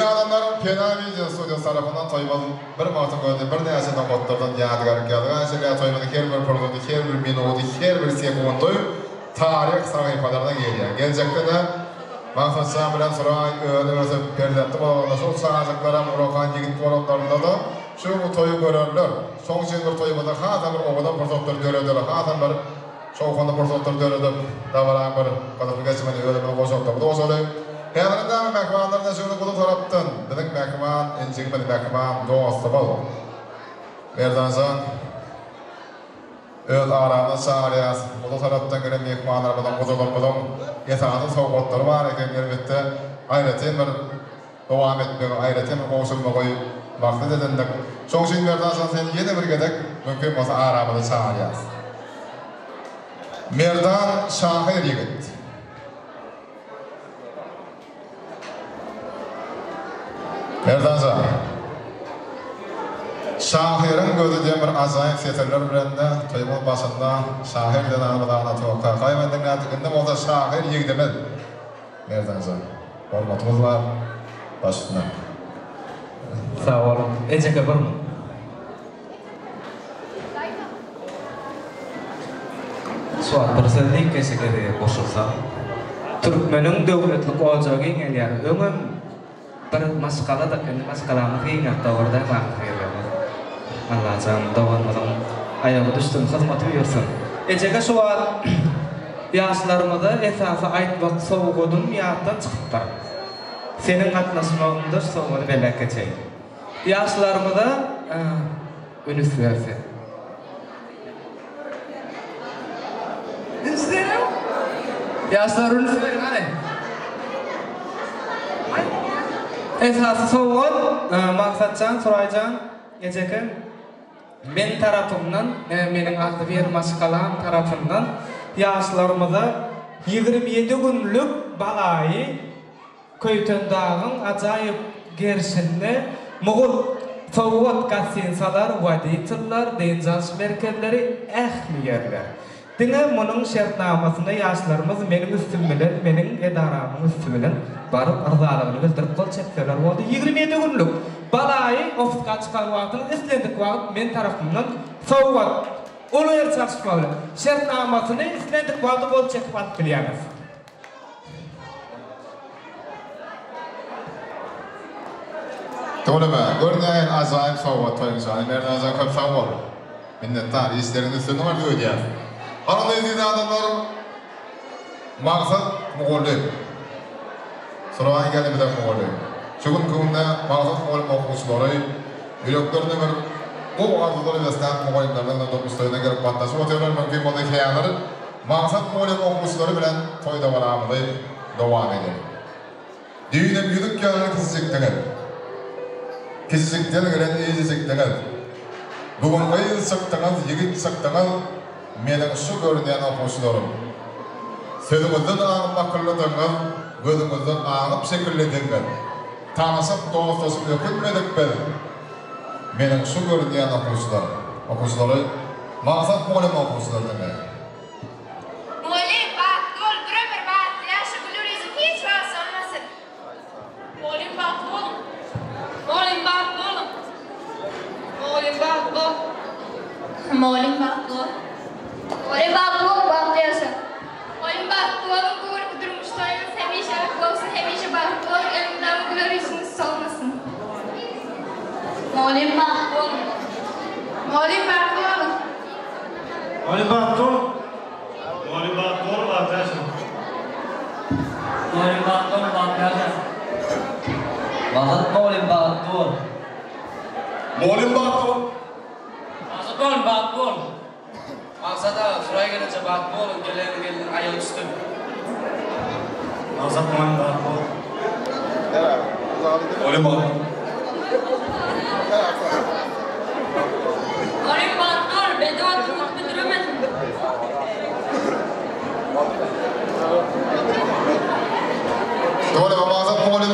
Düğün adamlar Pena Video Studios tarafından toymalı bir martın gözde bir neyasından botlardan yadigar geldiği şeyler toymalı her bir programda her bir minutu her bir sekundu tarih sayfalarına geliyor. Gelecekte de Mansur Şah bilen Suray öğrenmesi perdetti bağlamda sol sağlıklara Murokan Yigit Borotlarında da şu toyu görürler. Son bir toyumada hazır bir oğudan fırsatlar görüyorlar. Hazır bir şoğukanda fırsatlar görüyorlar. Davaran bir kalıplı geçmeni öğrenmeni koşuldu. Bu da o söyleyeyim. Heyalında mehmanlarına şunu kudu taraptın. Dedik mehman, incikmedi mehman, dostu bol. Berdancan, öz aramda çağırıyaz. Kudu taraptın gelen mehmanlar budan kuzulur. Yesanın soğukotları var eken elbette. Ayretin bir devam etmeyi, ayretin bir koşulmayı vakti dedindik. Çok şey Berdancan sen yeni bir gedek, mümkün olsa aramda çağırıyaz. Merdan Şahir Yigit. Merdanca, Şahir'in gözü demir azayip setirler birinde, toymun başında Şahir den anıdağına tuğakta. Kaymendin atıkındım olsa Şahir yigdimil. Merdanca, hormatımız var, başına. Sağ olun. Ece kapır mı? Suat birsellik kesikleri koşulsa, Türkmenin devletlik olacağın yani ömüm bir maskala da kendi maskalamı kıyınak da orada mahkıyırlar. Allah'ım davanmadan ayağı düştüm, hizmet uyursun. Ecege Suat yaşlarımda esası aytmak soğukudun miyattan çıkıptar. Senin atlasmağında soğuğunu belki geçeyim. Yaşlarımda üniversite. Üniversite? Yaşlar üniversite hani? Esası soğuğun, maksatcan, soraycan, ecege men tarafımdan, menin aklı bir maskalam tarafından yaşlarımda 27 günlük balayı Köytön dağın acayip gerçinde Moğol soğuk kasinsalar, vaditırlar, denzans merkezleri yerler. Dine bunun şartnamasında yaşlarımız benim üstümülen, benim edaramın üstümülen barıp arzalığını gösterip kol çekseler oldu. 27 günlük balayı ofisga çıkan vaktını islendik vakit men tarafımdan soğuk ulu yer çalışmalı. Şartnamasını islendik vakti kol çekip atıp biliyemiz. Doğru mu? Görünen acayip soğuk toyunca. Merdancan köp sağ ol. Minnettar, işlerinin üstünü var diyor diye. Arada izlediği adamlar maksat Moğol'u. Sorağın geldi bir de Moğol'u. Şugün kümünde maksat Moğol'u okuçları, yüreklerine bir bu arzuları besleyen Moğol'lardan da dostlarına gelip batlaşı otuyorlar. Mümkün olduğu hikayeleri maksat Moğol'u okuçları bilen toyda varamıda devam edelim. Düğüne büyüdük yanına kesecektiler. Kesecektiler gelen iyicecektiler. Bugün ayı sıktınız, yigit sıktınız, menin şu görünen okuçlarım. Sözümüzden ağıp akıllıdınız, gözümüzden ağıp şekillediniz. Tanışıp dostlaşıp öpülmedik biz. Menin şu görünen okuçları, maksat Moğol'un okuçları demek. Moğol'un baktı ol, bir baktı, yaşı gülürüzü hiç varsa olmasın. Moğol'un baktı olun. Moğol'un baktı olun. Moğol'un baktı ol. Moğol'un baktı ol. Moğol'un baktı ol, baktı yaşa. Moğol'un baktı olun, kıvırıp durmuşlarınız hemişe olsun, hemişe baktı ol, önümden gülürüzünüz solmasın. Moğol'un baktı olun. Moğol'un baktı olun. Moğol'un baktı olun. Moğol'un baktı olun, baktı yaşa. Moğol'un baktı olun, baktı yaşa. Vahat Moğol'un baktı olun. Moğol'un baktı olun. Maksat Moğol'un baktı olun. Maksada şuraya gelince baktı olun, gelin ayağı üstü. Maksat Moğol'un baktı olun. Moğol'un baktı olun. Moğol'un baktı olun, ben de oturmak bildiremedim. Doğru mu? Maksat Moğol'un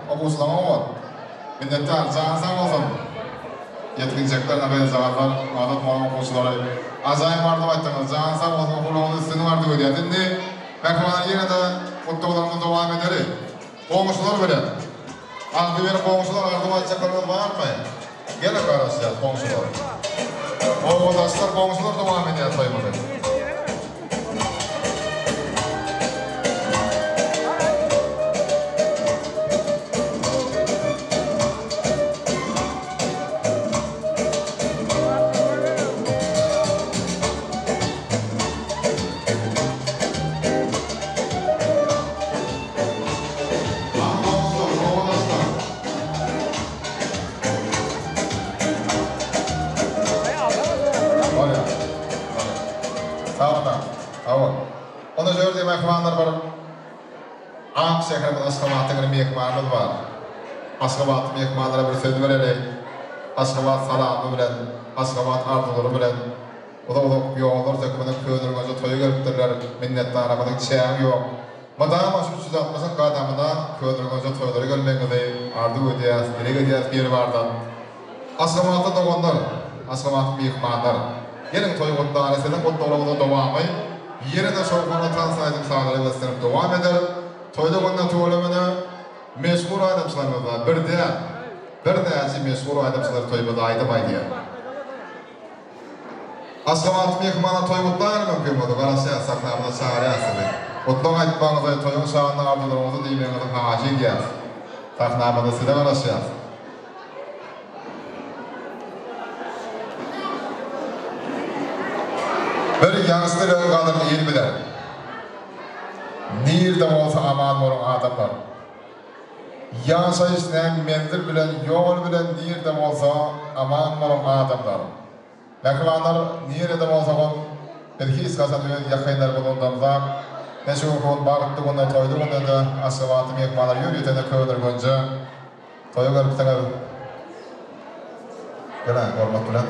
okuçlama var. Minnettar, cansan olsun. Yetkineceklerine benzeyenler, adet Moğol'un okuçları. Acayip vardı baktınız, cansan olsun, okulağının üstünü vardı ödüyor. Şimdi, Mekmanlar yine de mutlu olanımız devam ederiz. Olmuşlar bile. Aldı bir komşular ardım açacaklarımız var mı? Gene karışacağız komşular. Oğuzdaşlar komşular devam ediyor toymada. Onu gördüğüm mehmanlar var. Ağam şehrimin Aşgabat'ın mehmanımız var. Aşgabat mehmanlara bir söz vererek, Aşgabat salamı bilen, Aşgabat arzuları bilen, Uda yollar dökümünün köyünürgünce toyu görüptürler, minnettarımının çeğen yok. Madama şu 360'ın kadamına köyünürgünce toyları görmekteyi, ardı ödeyaz, dili ödeyaz bir vardan. Aşgabat'ın doğanlar, Aşgabat'ın mehmanlar. Gelin toyu kutlarısının kutlarımızın devamı, yerine şovkana tansaydım sağları gösterip devam eder. Toyda bundan tuğulamını meşhur adamçılarımızla bir deyacı meşhur adamçıları toymada aydımaydı ya. Aşgabat mehmana toy kutlar mümkün oldu. Karası yasaklarımızda çağrı yasıdı. Kutlan aytmanızda toyun şahında arzularımızı deyimlerimizin hacin gel. Taknamada size karası yasıdı. Bir yansıdır kadın iyi bilir. Nirde olsa aman morun adamlar. Yaşayışlayan menzil bilen, yol bilen nirde olsa aman morun adamlar. Mekvanlar nirde olsa belki iskasan yakayınlar bulunduğumda ne şu kol bağıttı bunda toydu bunda da Aşgabat'ı mekvanlar yürüyütene köyler gönce toyu görüp sana gelen hormat bilen.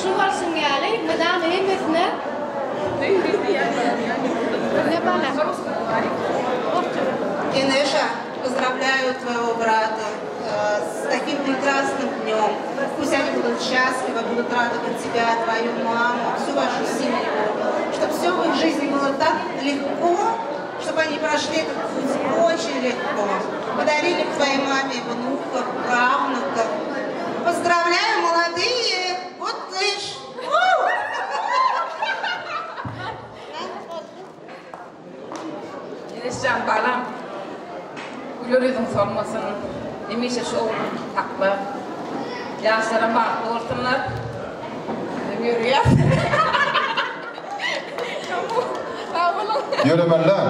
Şu varsın gelip, madem hemmetine. Инеша, поздравляю твоего брата с таким прекрасным днем. Пусть они будут счастливы, будут радовать тебя, твою маму, всю вашу семью. Чтобы все в их жизни было так легко, чтобы они прошли этот путь очень легко. Подарили к твоей маме внуков, правнуков. Поздравляю, молодые! Вот лишь! Enescan balam, gülürüdün sormasın, emişe şu takma, yaşlara baklı ortamlar, yürüyor. Yürümeler.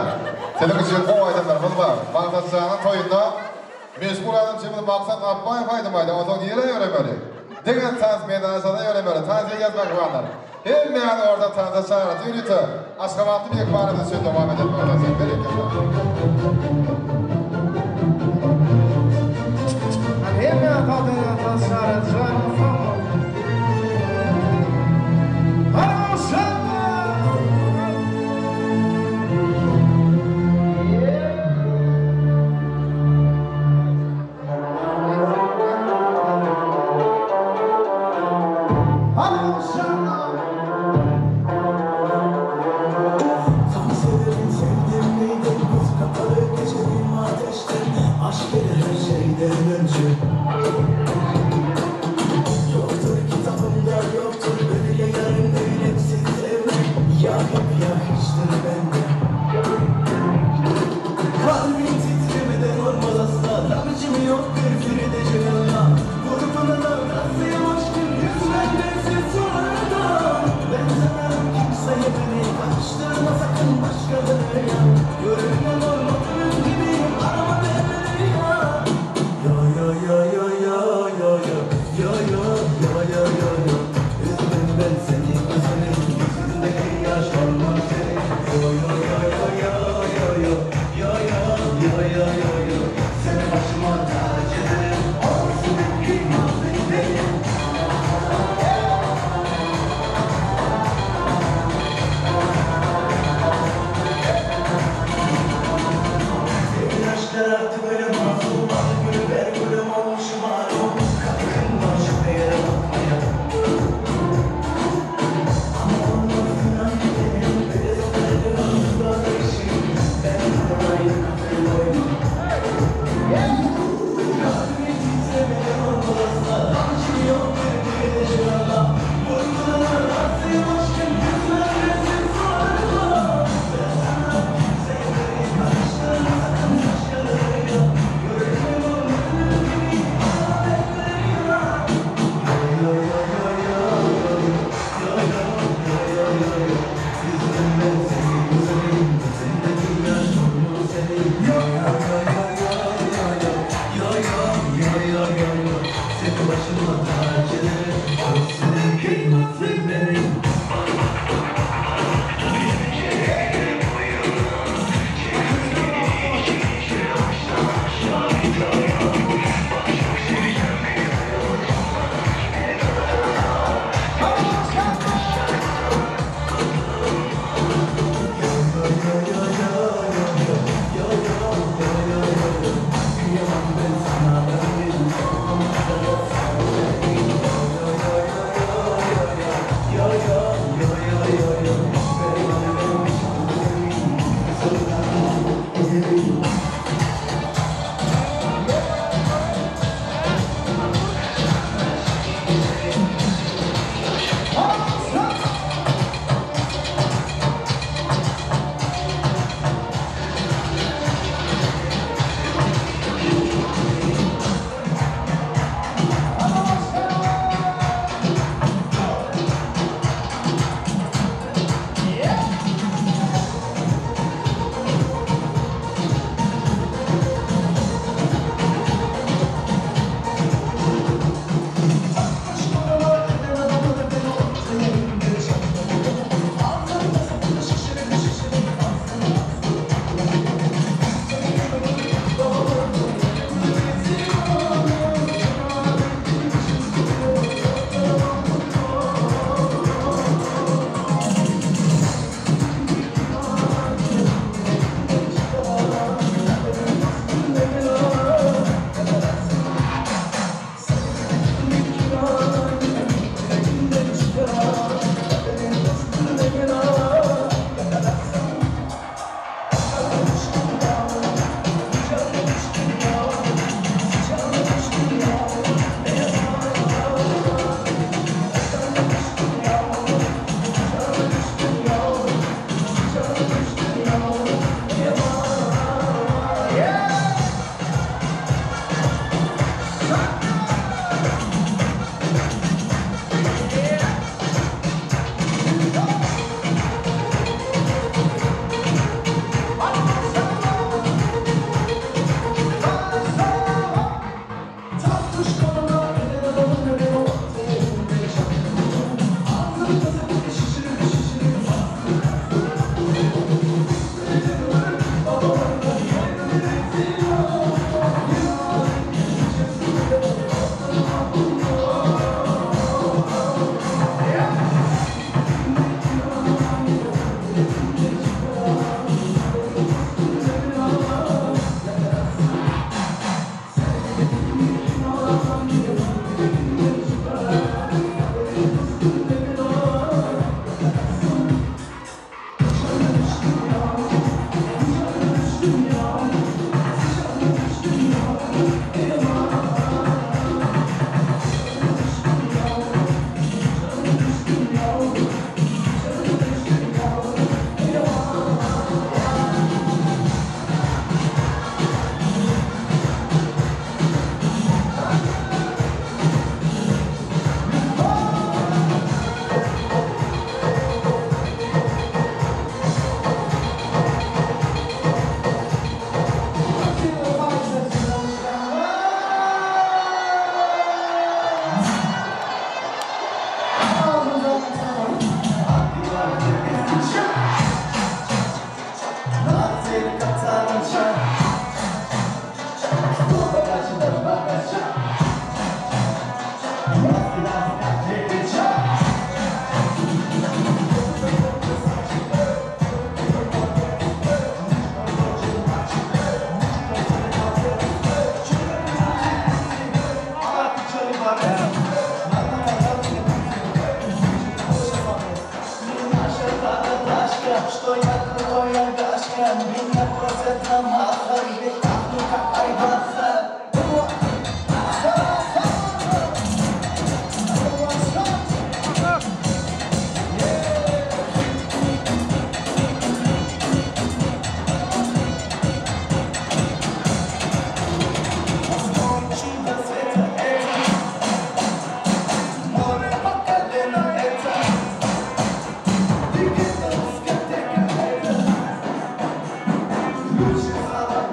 Senin için o aydınlarımız var. Maksatçağının toyunda meşgul adam şimdi maksat yapmaya faydamaydı. O zaman yere yürümeli. Degen tans meydanasına yürümeli. Tansiye gezmek varlar. Hem yani orada tansa çağırdı. Yürütü. Aşgabatlı bir ekmanımız için devam edelim. Hem yani kadına tansa çağırdı. Lucifer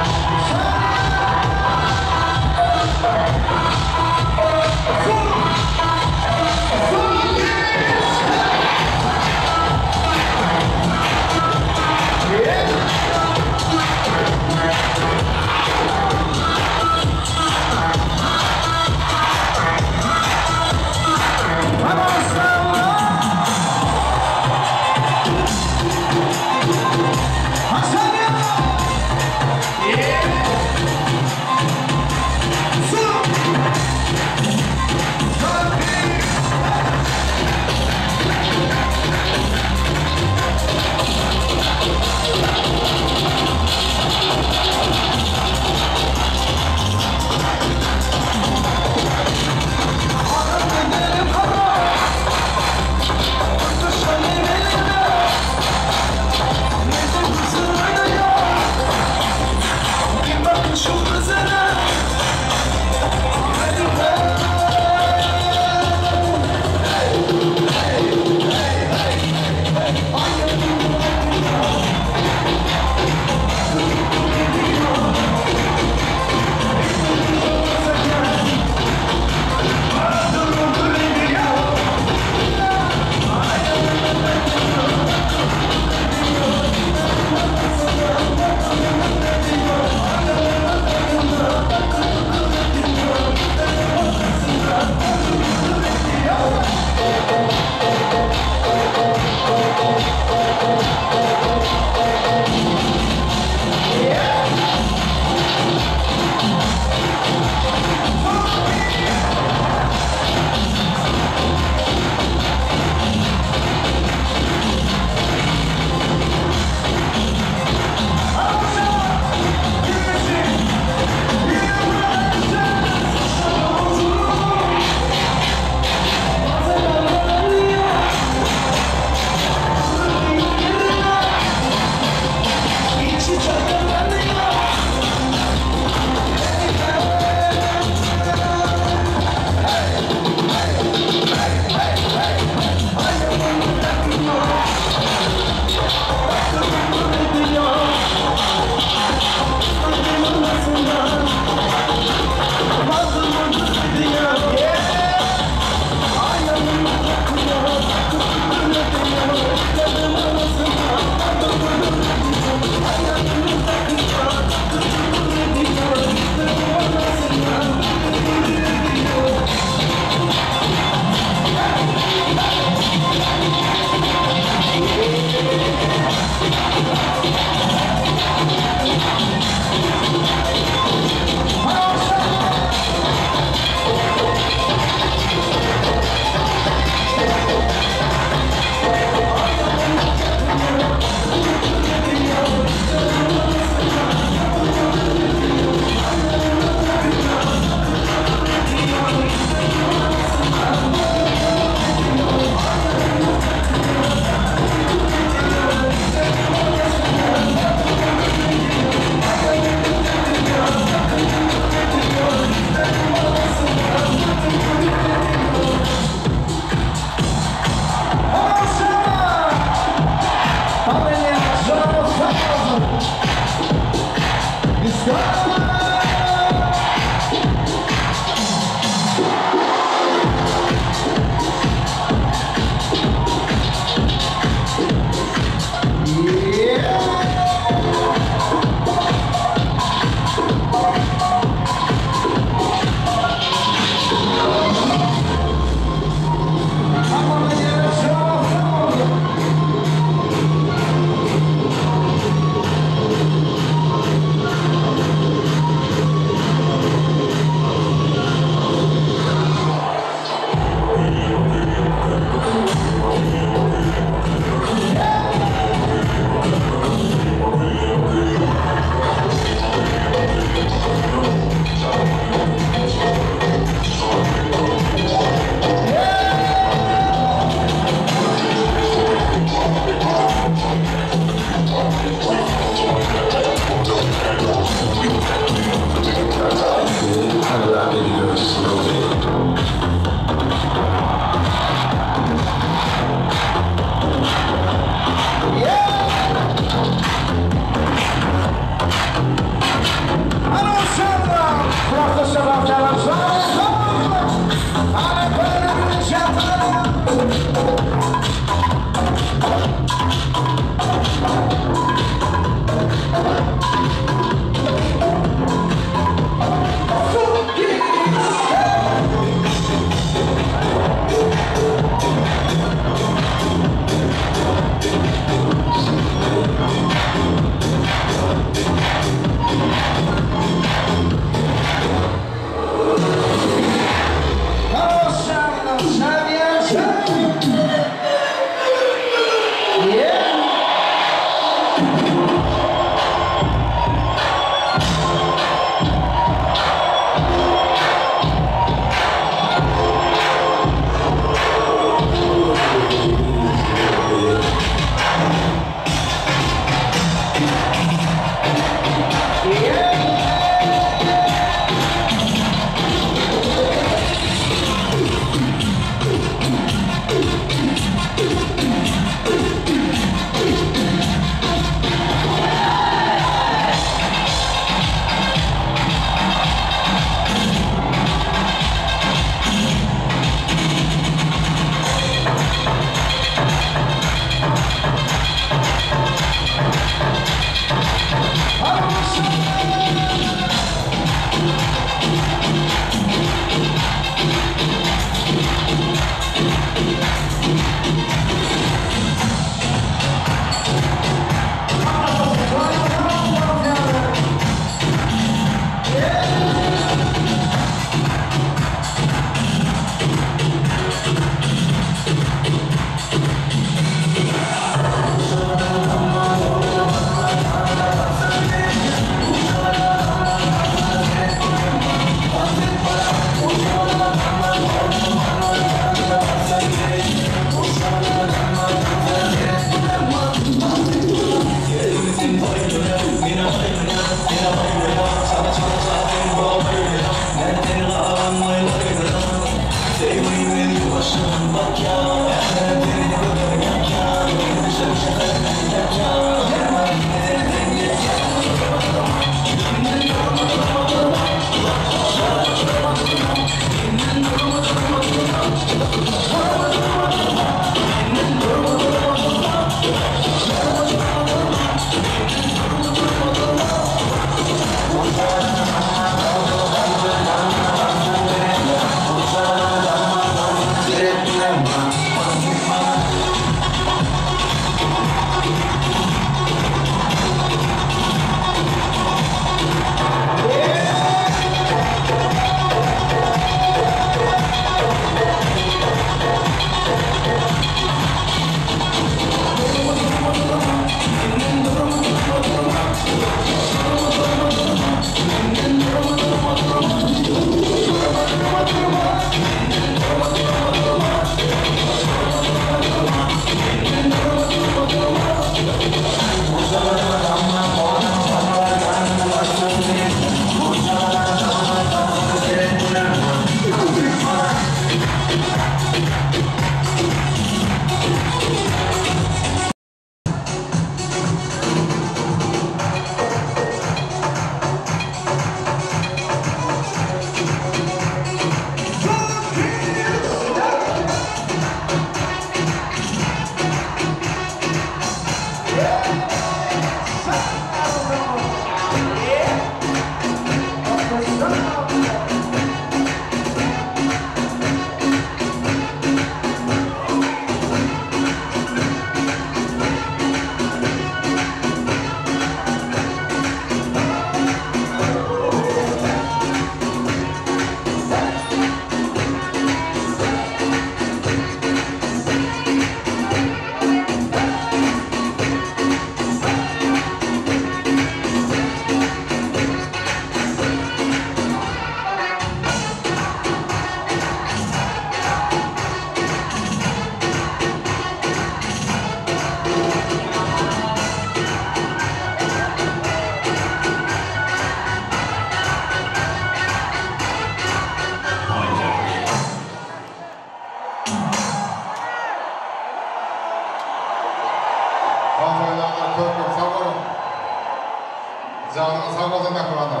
Canın sağ olsun da Kur'an'da.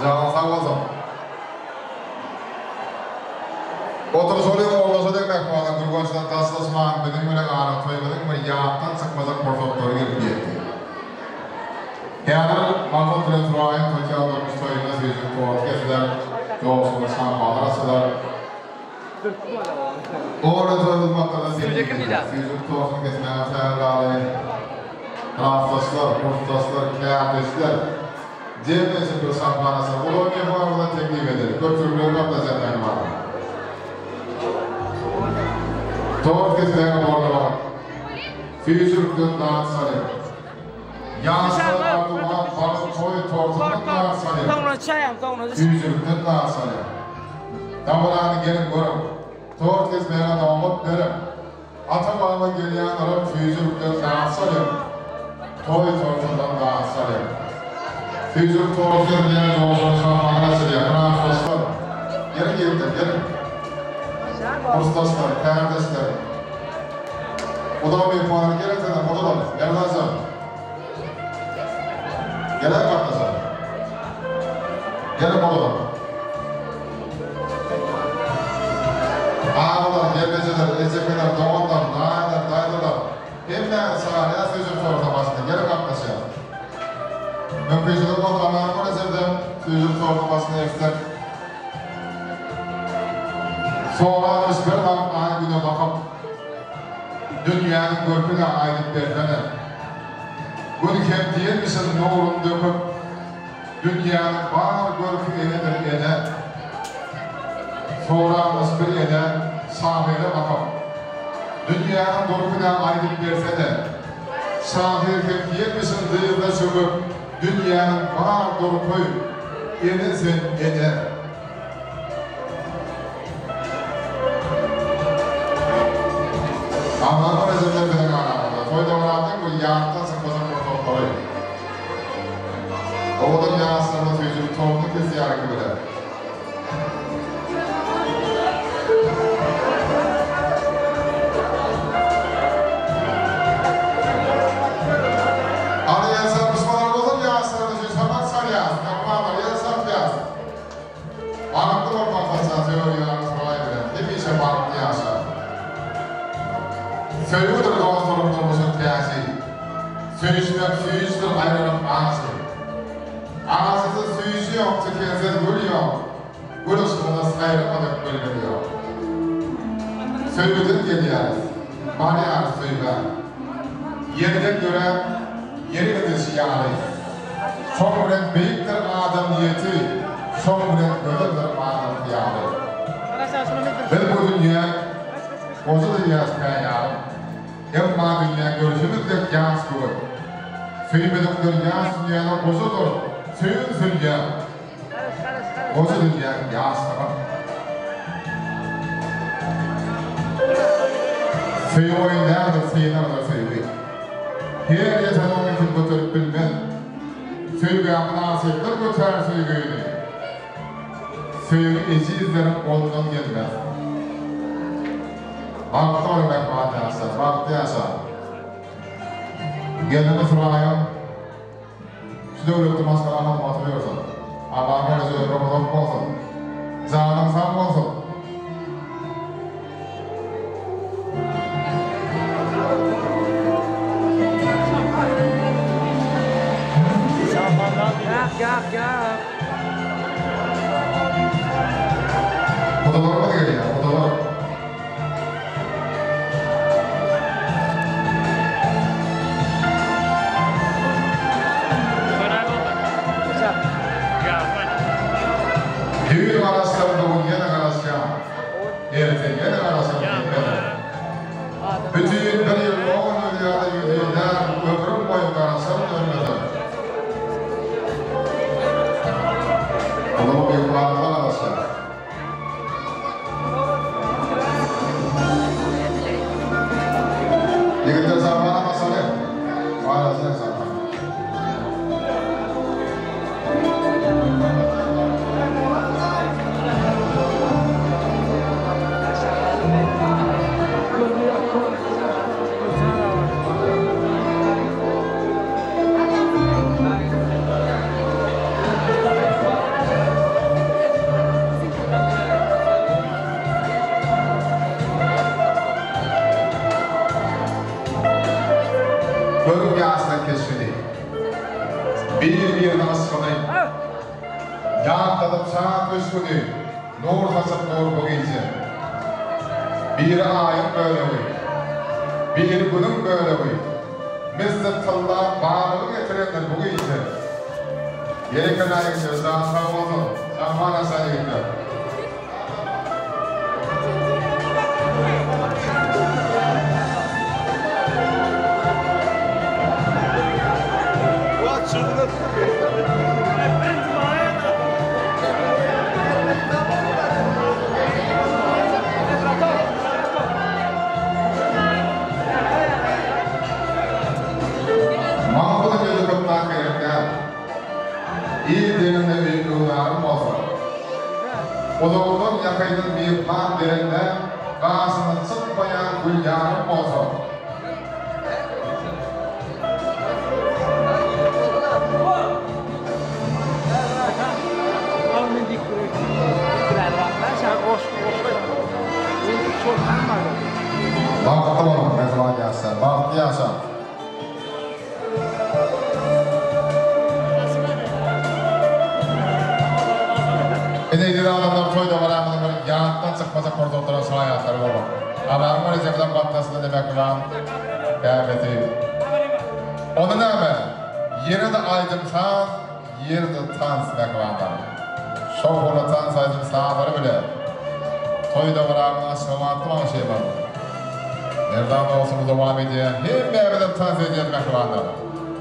Canın sağ olsun. Otur soruyor olmasa demek Kur'an'da Kur'an'dan taslasman benim öyle ağrım toymadık mı yağdan sıkmadan portföyleri gibi etti. Yani Mahmut Renturay'ın Türkiye'de müstahine sözü podcast-ler doğusunu sanmalar asılar. Orada tanıtmakta sözü doğusunu kesmeye sayarlar. Raftaslar, postaslar, kıyafetler, cebnesi bir sanmanası, Bologna fuarına teklif edilir. Götürülüyor kaptacanlar var. Doğru kesmeye borda var. Füzürk'ün dağıt sarı. Yansılar arduman, balık toy tortunun dağıt sarı. Füzürk'ün dağıt sarı. Damılarını gelin görüm. Doğru kesmeye namut verim. Atabağıma geliyen arım Füzürk'ün dağıt sarı. Toy tortundan dağıt sarı. Füzürk tortunun yine doğusunu sanmağına sırıyor. Raftaslar. Gelin gelin. Postaslar, kardeşler. Oda bir puanı gelirse de oda da Erdoğan. Gelen kardeşler. Gelin oda da. Ağalar, gelmeceler, ecepeler, doğanlar, dayılar. Hemden sahneye sözüm sortamasında gelin kardeşler. Mümkünçülük oldu ama maalesef sözüm sortamasında ekler. Sonra ısırdan aynı güne bakıp dünyanın görküne aylık berfene bunu kem değil misin nurun döküp dünyanın var görkü enedir ene sonra ısır ene sahile bakıp dünyanın görküne aylık bersene sahil kem değil misin dıyırda çöküp dünyanın var görkü enesin ene Allah'ın rezervleri bile kanalında. Toyda uğrattın bu yağıttan sıkmasın kurtulukları. Oğudun yağısında sözü topluluk kez ziyaret bile. Anı yazar Müslümanlar olur yağısında sözü sanat sar yağısın. Kapılarlar yazar yağısın. Anıklı olmak fazla teoriyalarımız kolay bile. Ne bir işe bağlı yağısın. Söylüyordur doğal sorumluluğumuzun kıyası. Söyüşmek suyuştur ayrılıp anası. Anasızın suyuşu yok, tükensiz gül yok. Gül ışığında sayrılmadık bölünüyor. Söylüdür geliyoruz. Mani arı söyle. Yerden göre yeridir şiarı. Şomret büyüktür adam niyeti. Şomret gönüldür adam diyarı. Ben bu dünya Ozu dünyası kaynağı, emma dünya görüşümüzde yağız kuvvet. Söylemedikleri yağız dünyanın ozudur, söyün dünya. Ozu dünya yağız tamam. Söy oyunlardır, seyinardır söyledik. Her yeteneğin için götürüp bilmen, söylüğe münasiptir götür söylüğünü. Söylüğü ecizlerin ondan gelmez. Vakti olmak vakti yaşa. Geldiğinde sorayım. Şu devlette maskalarını hatırlıyorsan. Allah'ın özü Ramazan olsun. Canın sağ olsun. Odalar mı geliyor? Odalar. Düğün arasında doğum yine arasında. Erten yine arasında. Bütün bir yıl doğum dünyada yüzünden ömrüm boyu arasında ölmedi. Odalar büyük varlıklar arasında. Yıkıntı zamanı masalı. Arasında zamanı. Bölüm yasına keşfedi. Bir yerine asılı. Yağ tadıp sağ köşküdü. Nur tasıp nur bugünce. Bir ayın böyle uy. Bir günün böyle uy. Mizdet tılda bağlı getirenler bugünce. Gereken ayın sözden sağ oldu. Şahmana sayıydı. Mahmut'un gözü kıptan gerekler. İyi deninde büyük yollarım olsun. Oğlum yakayının bir pan derinde gazını sıkmayan gülyanım olsun. Vakıflı olun, mezvan gelsin. Vakıflı yaşam. Edeydiği adamlar toyda var amına böyle yanıttan çıkmasa korda oturan sıra hayatları olur. Haberim var izlemeden katlasında demek var. Gaymetim. Onu ne mi? Yeri de aydım sağ, yeri de tans demek var. Şoğuna tans aydım sağları bile. Toyda var amına sıvattım ama şey var. Nereden de olsun bu devam ediyor. Hem meyveden tans ediyor demek var.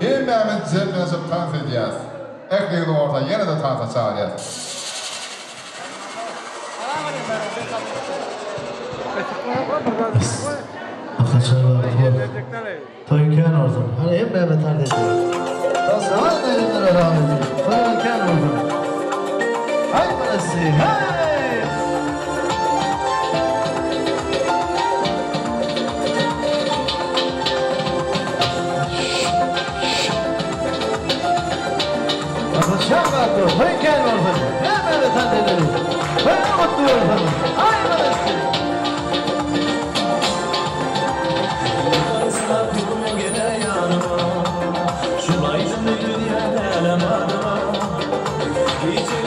Hem meyveden cebine sıp tans edeceğiz. Ekleyin orada yine de tansa çağıracağız. Akaçarlar toyken oldum. Hani hep Mehmet Ardesi. Nasıl hala elimden devam ediyor. Toyken oldum. Hay burası, hay! Akaçarlar toyken oldum. Hep Mehmet Ardesi. Ben mutlu oldum. Hay burası. Gelişme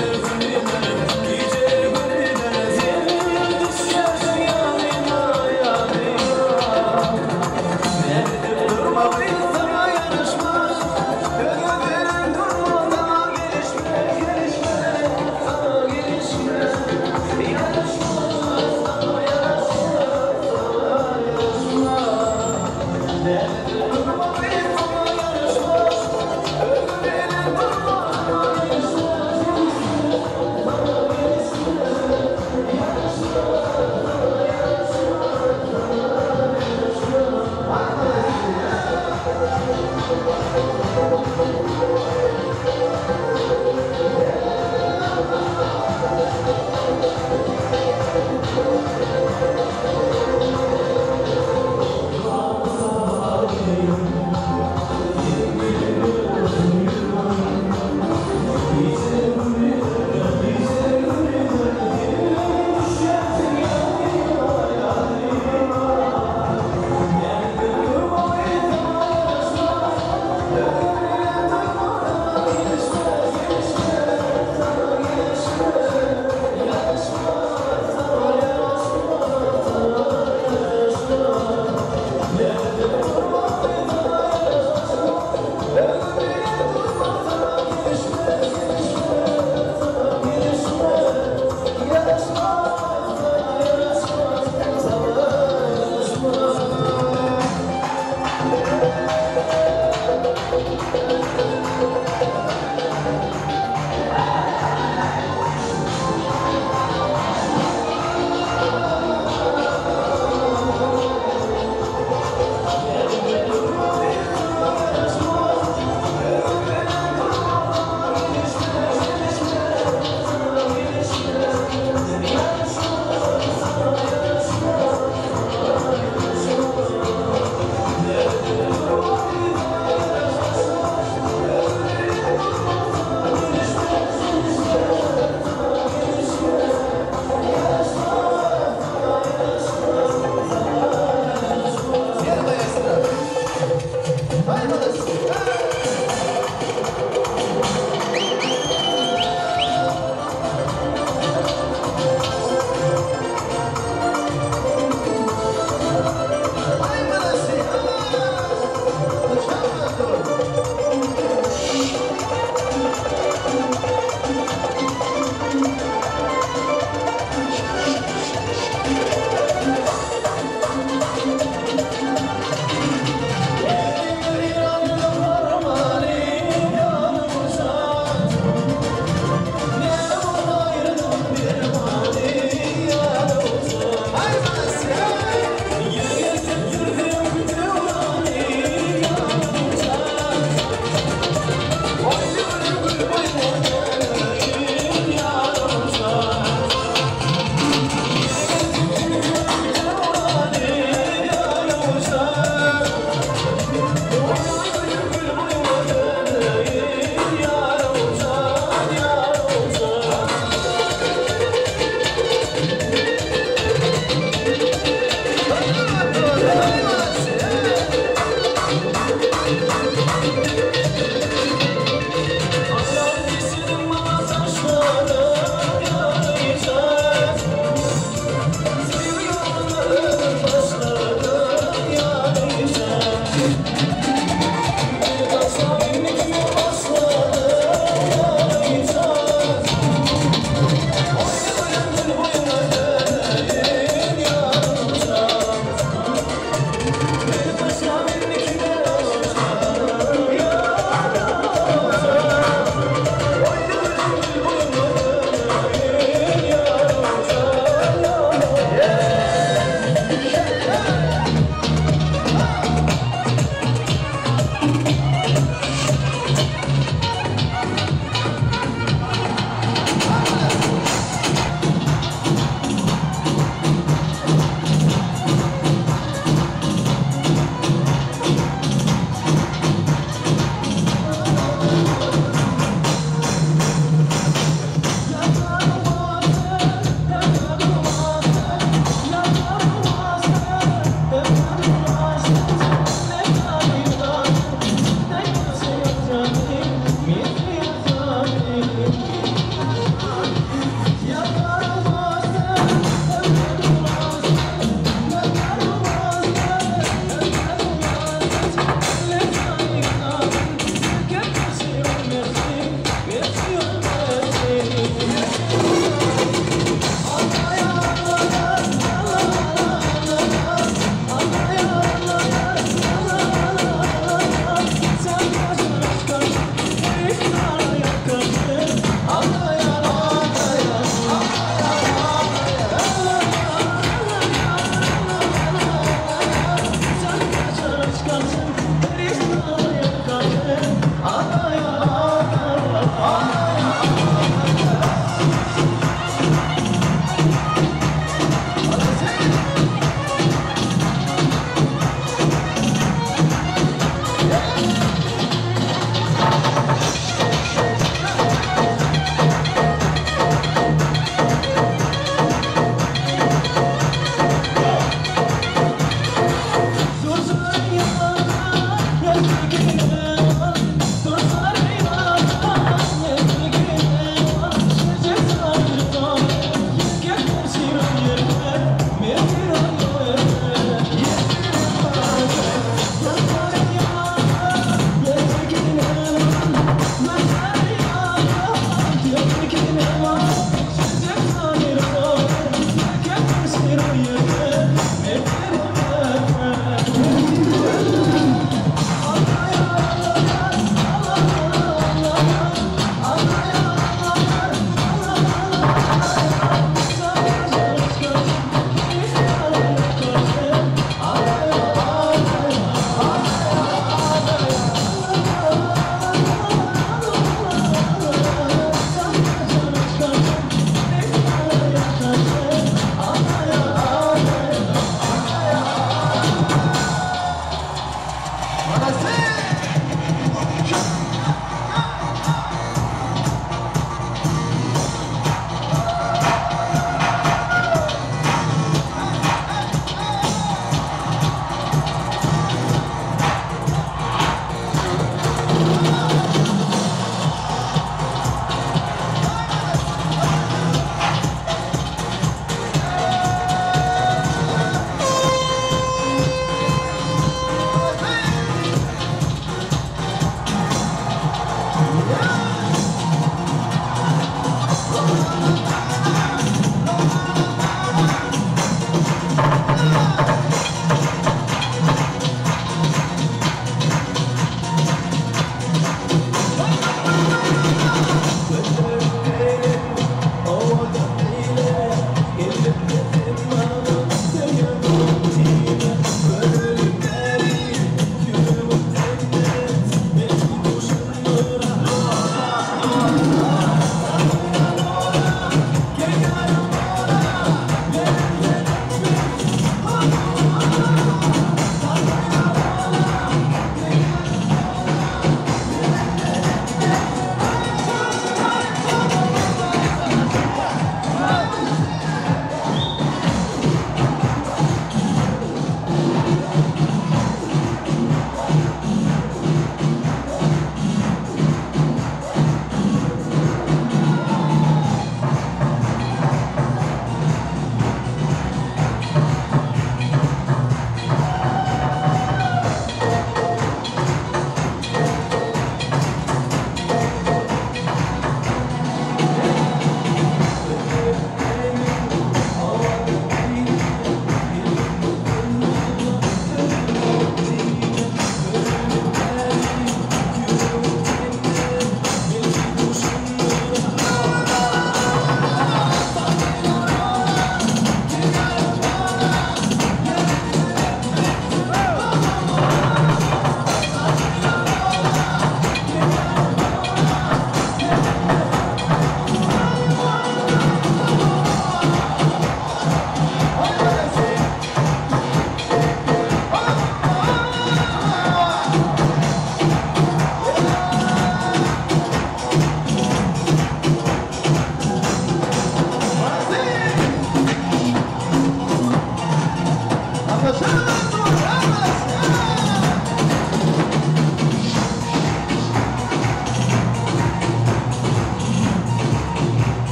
Hey,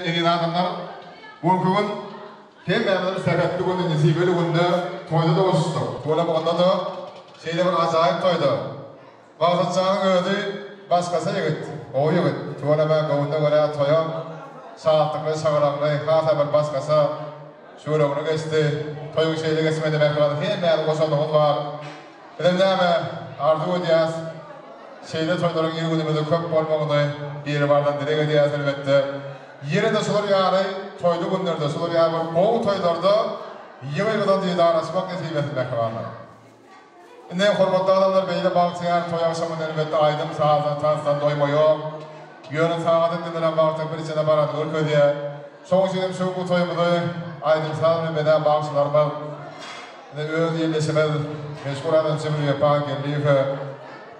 edin adamlar bugün hem memnun sebepli günün nisibeli günde toyda da oluştu. Toyda onda da şeyde bir acayip toydu. Bağdatçanın ödü başkası yigit. O yigit. Toyda ben gavunda göre toya saatlıklı şağıranlı hata bir başkası şöyle bunu geçti. Toyun şeyle geçmedi ben kadar. Hem memnun koşaldığımız var. Benim neyme arzu ödeyaz. Şeyde toyların iyi günümüzde köp olmağını bir bardan direk ödeyaz elbette. Yine de sular yani toylu günlerde sular yani bu toylarda yığıdan diye danışmak nasip etmek var. Ne hormatlı adamlar beyle bağçıyan toy akşamın elbette aydım sağdan tansdan doymuyor. Yönü sağdan dinlenen bağçık bir içine baradı ırkı diye. Son şeyim şu bu toyumuzu aydım sağdan beden bağçılarımız öz yerleşimez meşgul adam çimri yapan geldiği ve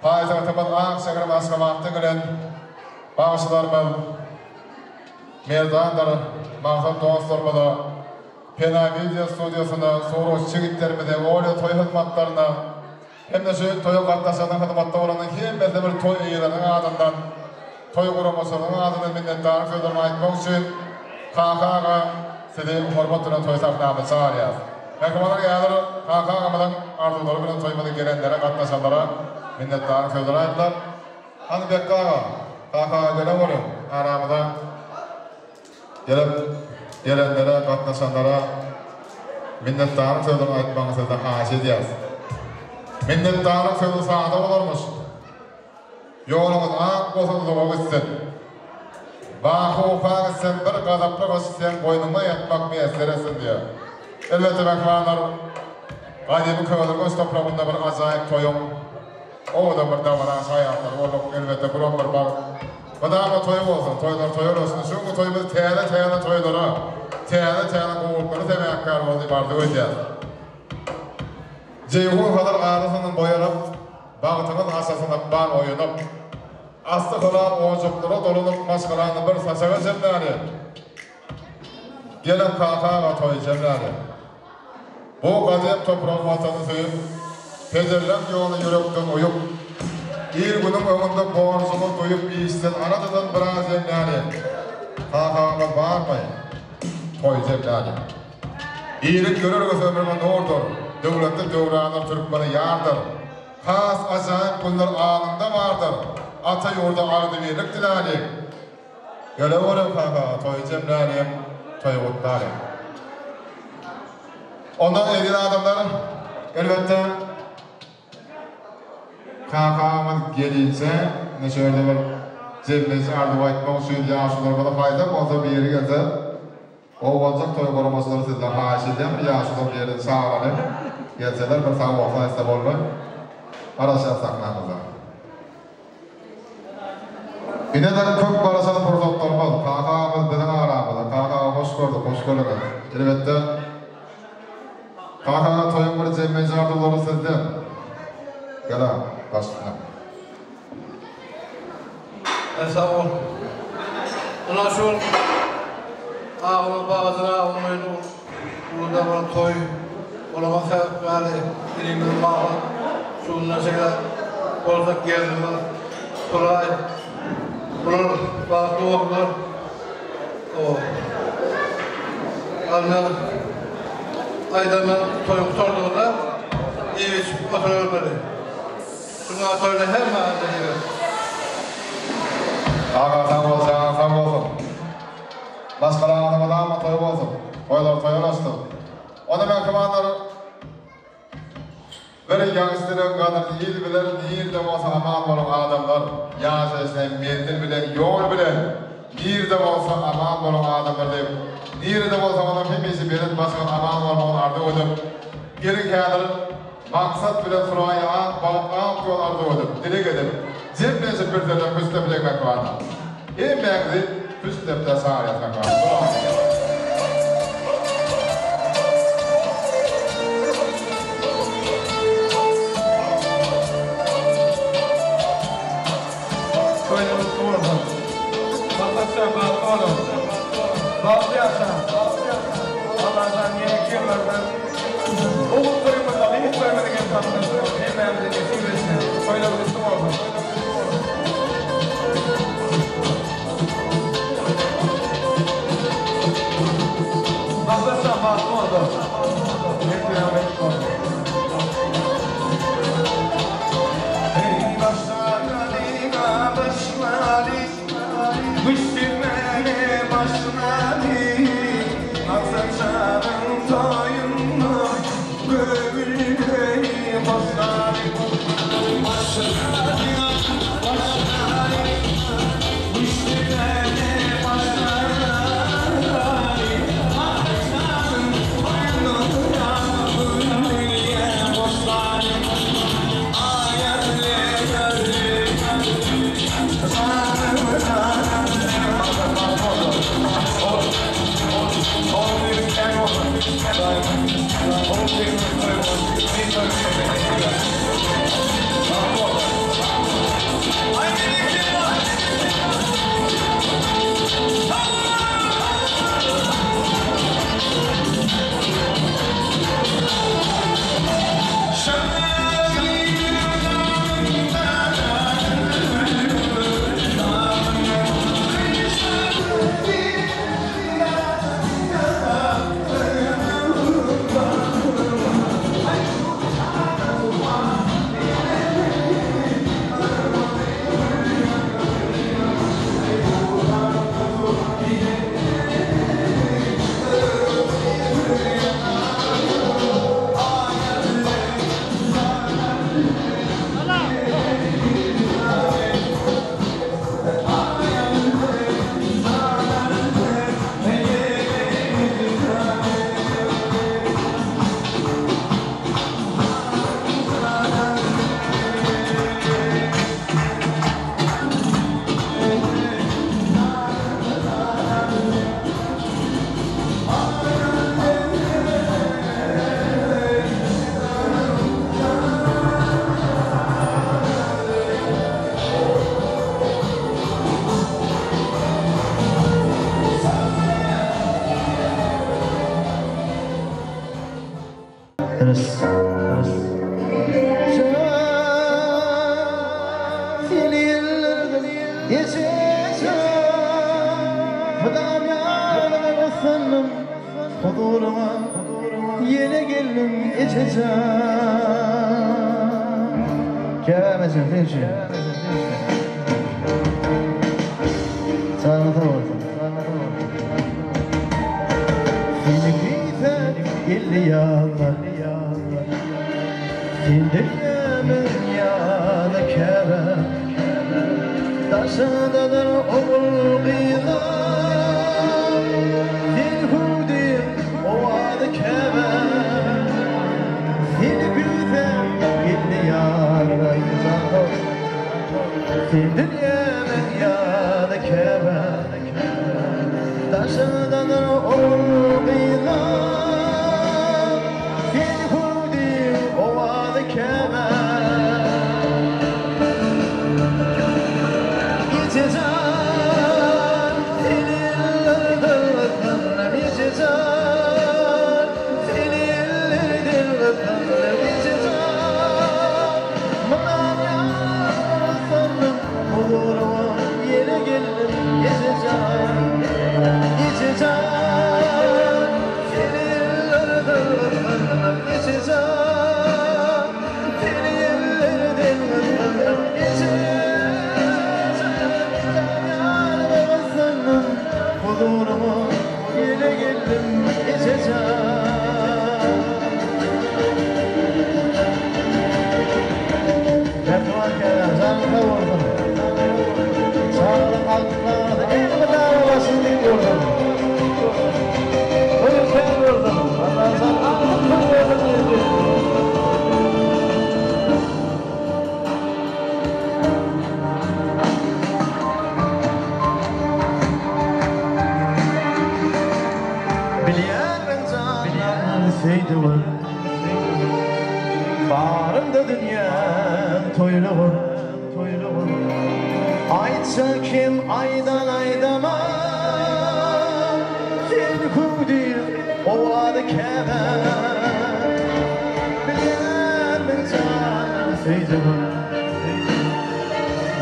payitahtımız Ankara Askamat'ta gelen bağçılarımız Merdanlar, Mahzat Doğaslarımıza, Pena Video Stüdyosuna, soru çigitlerimize, oraya toy hizmetlerine, hem de şu toya katlaşanın hizmette olanın hem de bir toy üyelerinin adından, toy kurumusunun adından minnettarlık sözlerine aytmak için KK'ga sizi hormatla toy safnamı çağırıyoruz. Mekamalar yağdır, KK'gamızın arzuları bilen toymada gelenlere, katlaşanlara minnettarlık sözlerine aytlar. Hani Bekkağa, KK'ga gelen olun, aramıza gelenlere, katlaşanlara minnettarlık sözlerini aytmanızı da haş edeceğiz. Minnettarlık sözü sağda olurmuş. Yolunuz ağ bozunuzu o gitsin. Bahı ufak etsen bir gazaplı koşsen boynuna yatmak müessir etsin diye. Elbette bekmanlar, Kadimi köyler göz toprağında bir acayip toyum. O da bir davran hayatlar, o elbette buram bir bağ. Badama toyum olsun, toylar olsun. Çünkü toyumuz teyane toylara, teyane kovukları temekkar oldu bardı ödeyeceğiz. Ceyhun kadar ağrısının boyanıp, bağıtının asasına ban oyunup, aslı kılan oğucuklara dolunup maskalanı bir saçağı cemleri. Gelin KK'ga toy cemleri. Bu kadim toprağın vatanı suyup, pezerlen yolu yürekten uyup, bir günün önünde borcumu duyup işten anadıdan biraz cemleri. KK'ga bağırmayın, toy cemleri. İyilik görür ömrümün doğrudur. Devletli devranır Türkmen'e yardır. Kas acayip bunlar anında vardır. Ata yurda ardı birlik dilerim. Öyle olur kaka, toy cemlerim, toy kutlarım. Ondan edin adamlar, elbette kakamız gelince, ne şöyle bir cemleci ardı baytmak için yaşlılarına fayda olsa bir yeri gelse, o olacak toy korumasıları sizden haşilden bir yaşlılar bir yerin sağlanıp, gelseler bir sağ olsa istem olma, araşan saklanırlar. Bir de çok barışan fırsatlarımız, KK'mız bizim aramızda, KK'ya hoş gördük. Elbette, KK'ya toyun bir cemmeci ardıları sizden. Gel başına. Sağ ol. Ona şu ağımın bağızına ağımın burada bana toy olama yani dilimden bağlı şundan şeyler olsak geldim ben kolay bunun bağlı olurlar o annem aydan ben toyum sorduğunda iyi oturuyor böyle şuna toyda her mağazda gibi Ağa sağ olsun. Başkalarına adamı toy olsun. Toylaştı. Onu ben kamanlar bir yansıdığın kadar değil bilen, değil de olsa aman olan adamlar yaşayışlayın, mendil bilen, yol bilen, bir de olsa aman olan adamlar deyip, bir de olsa onun hepsi bilen başkan aman olan ardı ödüp, geri kadar maksat bilen suraya ağ yol ardı ödüp, dilek edip, cemlesi bir de küste bilekmek vardı. En mekzi küstepte sağır yatmak vardı. Allah'tan yeni kirlerden oğul kırımından hiç vermeden insanlar hemen de nefis oynamıştım orada.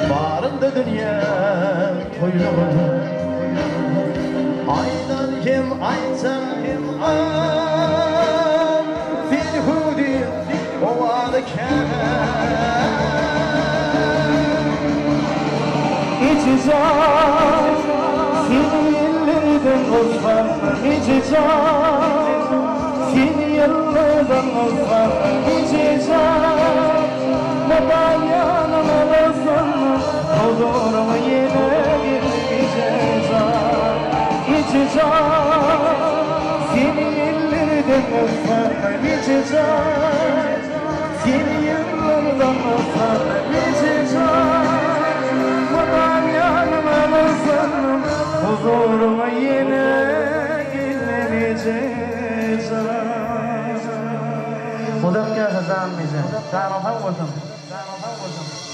Barında dünya toyluğunu aydan kim aytar kim an fil hudi ovalıken İcizan fillerden uzman İcizan fillerden uzman İcizan Madalya'nın arasın huzuruma yine İcizan İcizan fillerden uzman İcizan fillerden uzman İcizan huzuruma yine gelineceğiz. Mudak ya kazanmayacağım. Tamam olsun.